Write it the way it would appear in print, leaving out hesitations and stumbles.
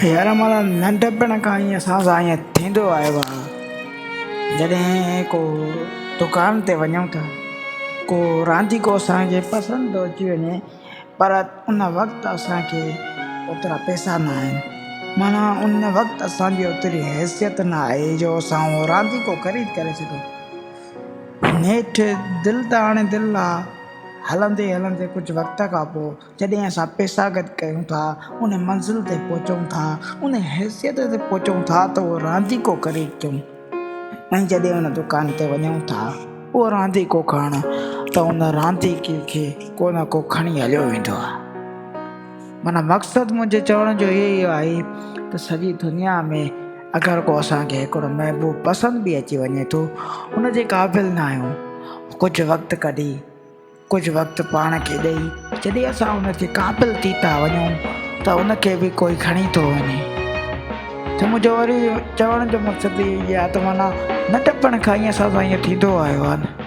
यार माना नंढपण खां ई असां सां ईअं थींदो आयो आहे। जॾहिं को दुकान ते वञूं था, को रांदीको असांखे पसंदि थो अची वञे, पर उन वक़्तु असांखे ओतिरा पैसा न आहिनि, माना उन वक़्तु असांजी ओतिरी हैसियत न आहे जो असां उहो रांदीको ख़रीद करे सघूं। नेठि दिलि त हाणे दिलि आहे, हलंदे हलंदे कुझु वक़्त खां पोइ जॾहिं असां पैसा गॾु कयूं था, उन मंज़िल ते पहुचूं था, उन हैसियत ते पहुचूं था त उहो रांदीको ख़रीद कयूं। ऐं जॾहिं उन दुकान ते वञूं था उहो रांदीको खणणु, त उन रांदीके खे को न को खणी हलियो वेंदो आहे। माना मक़सदु मुंहिंजे चवण जो इहो ई आहे त सॼी दुनिया में अगरि को असांखे हिकिड़ो महबूबु पसंदि बि अची वञे थो, उनजे क़ाबिल न आहियूं, कुझु वक़्तु कढी, कुझु वक़्तु पाण खे ॾेई, जॾहिं असां उनजे क़ाबिल थी था वञूं त उनखे बि कोई खणी थो वञे। त मुंहिंजो वरी चवण जो मक़सदु इहो ई आहे त माना नंढपण खां ई असां सां ईअं थींदो आयो आहे।